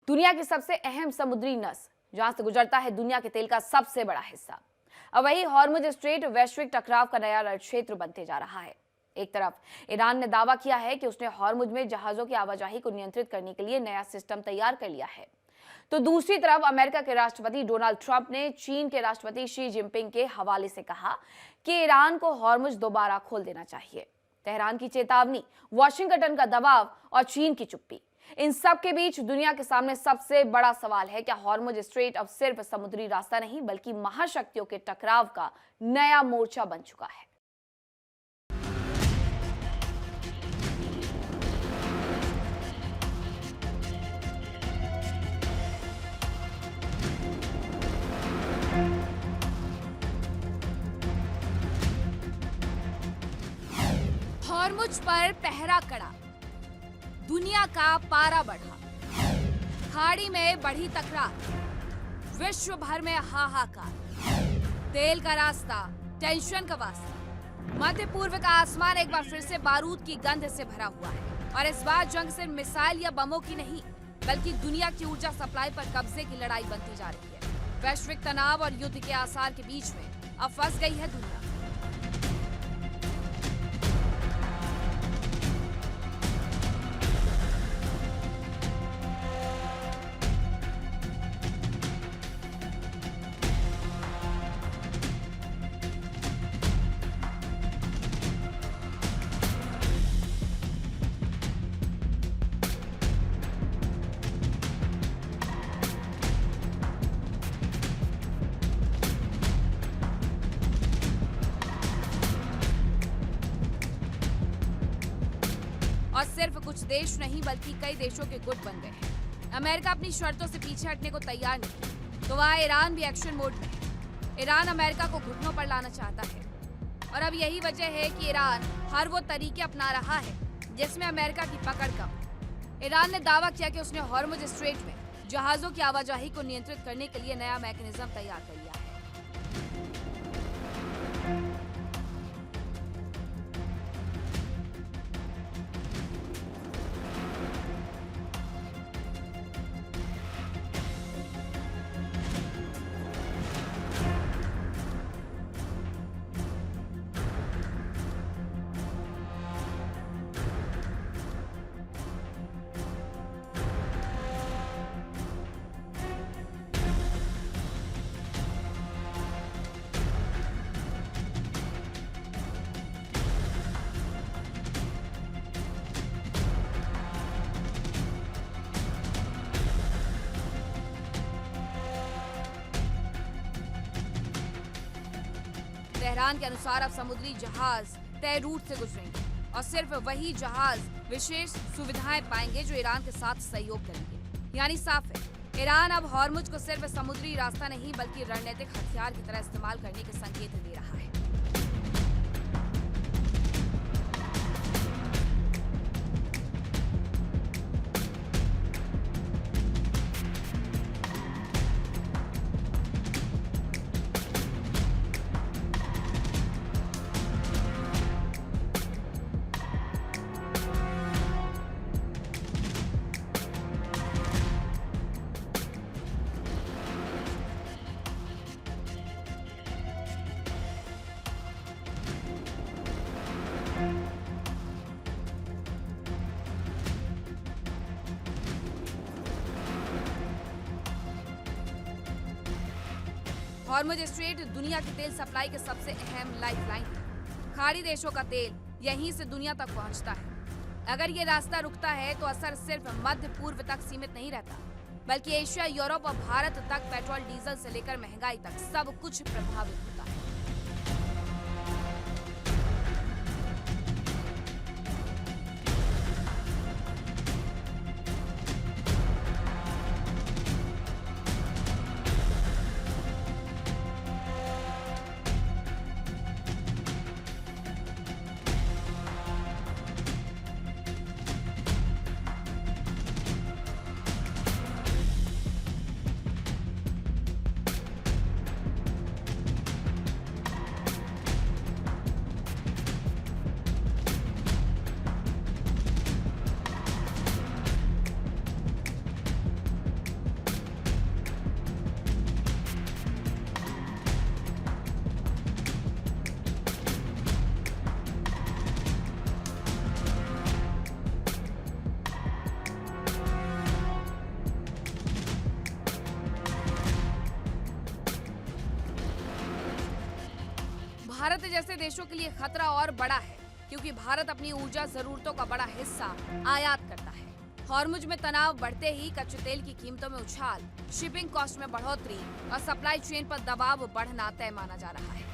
दुनिया की सबसे अहम समुद्री नस जहां से गुजरता है दुनिया के तेल का सबसे बड़ा हिस्सा। अब वही हॉर्मुज स्ट्रेट वैश्विक टकराव का नया रण क्षेत्र बनते जा रहा है। एक तरफ ईरान ने दावा किया है कि उसने हॉर्मुज में जहाजों की आवाजाही को नियंत्रित करने के लिए नया सिस्टम तैयार कर लिया है, तो दूसरी तरफ अमेरिका के राष्ट्रपति डोनाल्ड ट्रंप ने चीन के राष्ट्रपति शी जिनपिंग के हवाले से कहा कि ईरान को हॉर्मुज दोबारा खोल देना चाहिए। तेहरान की चेतावनी, वॉशिंगटन का दबाव और चीन की चुप्पी, इन सब के बीच दुनिया के सामने सबसे बड़ा सवाल है, क्या हॉर्मुज स्ट्रेट अब सिर्फ समुद्री रास्ता नहीं बल्कि महाशक्तियों के टकराव का नया मोर्चा बन चुका है। हॉर्मुज पर पहरा कड़ा, दुनिया का पारा बढ़ा, खाड़ी में बढ़ी तकरार, विश्व भर में हाहाकार, तेल का रास्ता, टेंशन का वास्ता। मध्य पूर्व का आसमान एक बार फिर से बारूद की गंध से भरा हुआ है और इस बार जंग सिर्फ मिसाइल या बमों की नहीं बल्कि दुनिया की ऊर्जा सप्लाई पर कब्जे की लड़ाई बनती जा रही है। वैश्विक तनाव और युद्ध के आसार के बीच में अब फंस गई है दुनिया। और सिर्फ कुछ देश नहीं बल्कि कई देशों के गुट बन गए हैं। अमेरिका अपनी शर्तों से पीछे हटने को तैयार नहीं, तो वहाँ ईरान भी एक्शन मोड में है। ईरान अमेरिका को घुटनों पर लाना चाहता है और अब यही वजह है कि ईरान हर वो तरीके अपना रहा है जिसमें अमेरिका की पकड़ कम। ईरान ने दावा किया कि उसने हॉर्मुज स्ट्रेट में जहाजों की आवाजाही को नियंत्रित करने के लिए नया मैकेनिज्म तैयार कर लिया है। तेहरान के अनुसार अब समुद्री जहाज तय रूट से गुजरेंगे और सिर्फ वही जहाज विशेष सुविधाएं पाएंगे जो ईरान के साथ सहयोग करेंगे। यानी साफ है, ईरान अब हॉर्मुज को सिर्फ समुद्री रास्ता नहीं बल्कि रणनीतिक हथियार की तरह इस्तेमाल करने के संकेत दे रहा है। हॉर्मुज स्ट्रेट दुनिया की तेल सप्लाई के सबसे अहम लाइफलाइन है। खाड़ी देशों का तेल यहीं से दुनिया तक पहुंचता है। अगर ये रास्ता रुकता है तो असर सिर्फ मध्य पूर्व तक सीमित नहीं रहता बल्कि एशिया, यूरोप और भारत तक पेट्रोल, डीजल से लेकर महंगाई तक सब कुछ प्रभावित होता है। भारत जैसे देशों के लिए खतरा और बड़ा है, क्योंकि भारत अपनी ऊर्जा जरूरतों का बड़ा हिस्सा आयात करता है। हॉर्मुज में तनाव बढ़ते ही कच्चे तेल की कीमतों में उछाल, शिपिंग कॉस्ट में बढ़ोतरी और सप्लाई चेन पर दबाव बढ़ना तय माना जा रहा है।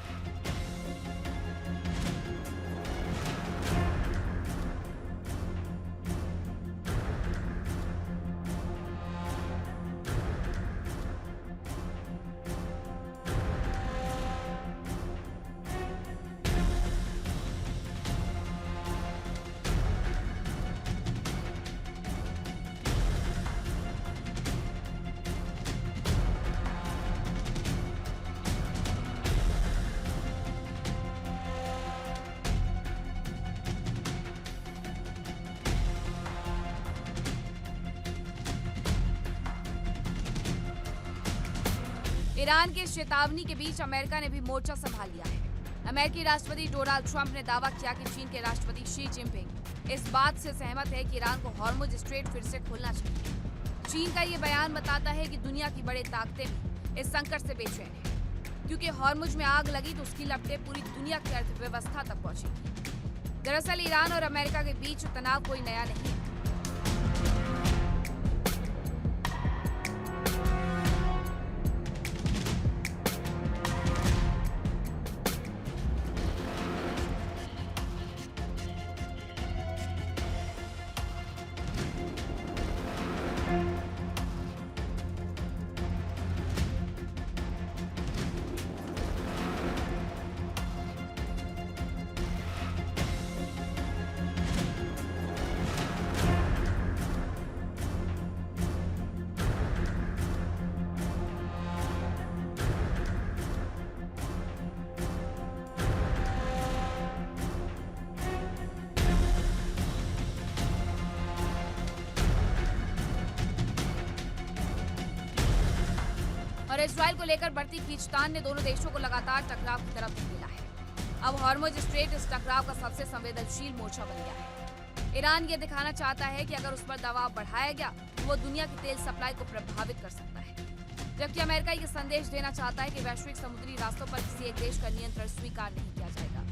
ईरान की चेतावनी के बीच अमेरिका ने भी मोर्चा संभाल लिया है। अमेरिकी राष्ट्रपति डोनाल्ड ट्रंप ने दावा किया कि चीन के राष्ट्रपति शी जिनपिंग इस बात से सहमत है कि ईरान को हॉर्मुज स्ट्रेट फिर से खोलना चाहिए। चीन का ये बयान बताता है कि दुनिया की बड़ी ताकतें भी इस संकट से बेचैन हैं, क्योंकि हॉर्मुज में आग लगी तो उसकी लपटें पूरी दुनिया की अर्थव्यवस्था तक पहुंचेगी। दरअसल ईरान और अमेरिका के बीच तनाव कोई नया नहीं है। और इजराइल को लेकर बढ़ती खींचतान ने दोनों देशों को लगातार टकराव की तरफ धकेला है। अब हॉर्मुज स्ट्रेट इस टकराव का सबसे संवेदनशील मोर्चा बन गया है। ईरान ये दिखाना चाहता है कि अगर उस पर दबाव बढ़ाया गया तो वो दुनिया की तेल सप्लाई को प्रभावित कर सकता है, जबकि अमेरिका ये संदेश देना चाहता है कि वैश्विक समुद्री रास्तों पर किसी एक देश का नियंत्रण स्वीकार नहीं किया जाएगा।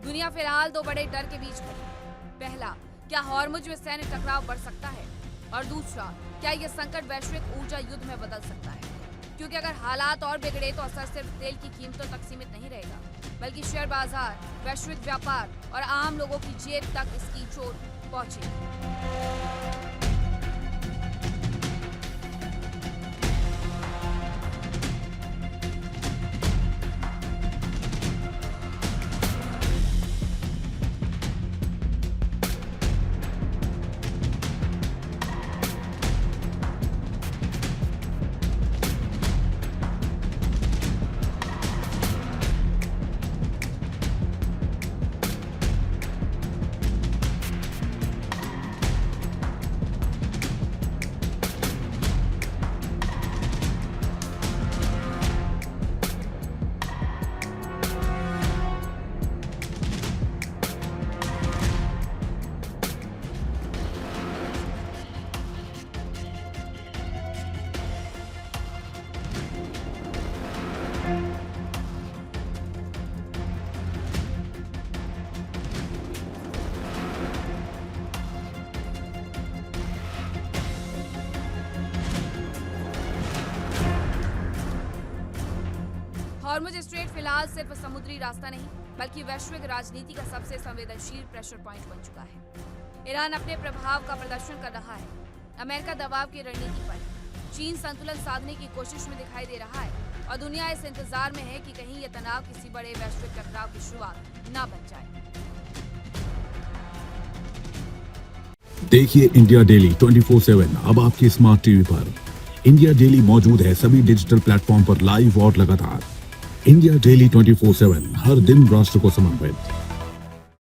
दुनिया फिलहाल दो बड़े डर के बीच खड़ी है। पहला, क्या हॉर्मुज में सैन्य टकराव बढ़ सकता है, और दूसरा, क्या यह संकट वैश्विक ऊर्जा युद्ध में बदल सकता है। क्योंकि अगर हालात और बिगड़े तो असर सिर्फ तेल की कीमतों तक सीमित नहीं रहेगा, बल्कि शेयर बाजार, वैश्विक व्यापार और आम लोगों की जेब तक इसकी चोट पहुंचेगी। हॉर्मुज स्ट्रेट फिलहाल सिर्फ समुद्री रास्ता नहीं बल्कि वैश्विक राजनीति का सबसे संवेदनशील प्रेशर पॉइंट बन चुका है। ईरान अपने प्रभाव का प्रदर्शन कर रहा है। अमेरिका दबाव की रणनीति पर, चीन संतुलन साधने की कोशिश में दिखाई दे रहा है और दुनिया इस इंतजार में है कि कहीं ये तनाव किसी बड़े वैश्विक टकराव की शुरुआत ना बन जाए। देखिए इंडिया डेली 24/7 अब आपकी स्मार्ट टीवी पर। इंडिया डेली मौजूद है सभी डिजिटल प्लेटफॉर्म पर लाइव और लगातार। इंडिया डेली 24/7 हर दिन राष्ट्र को समर्पित।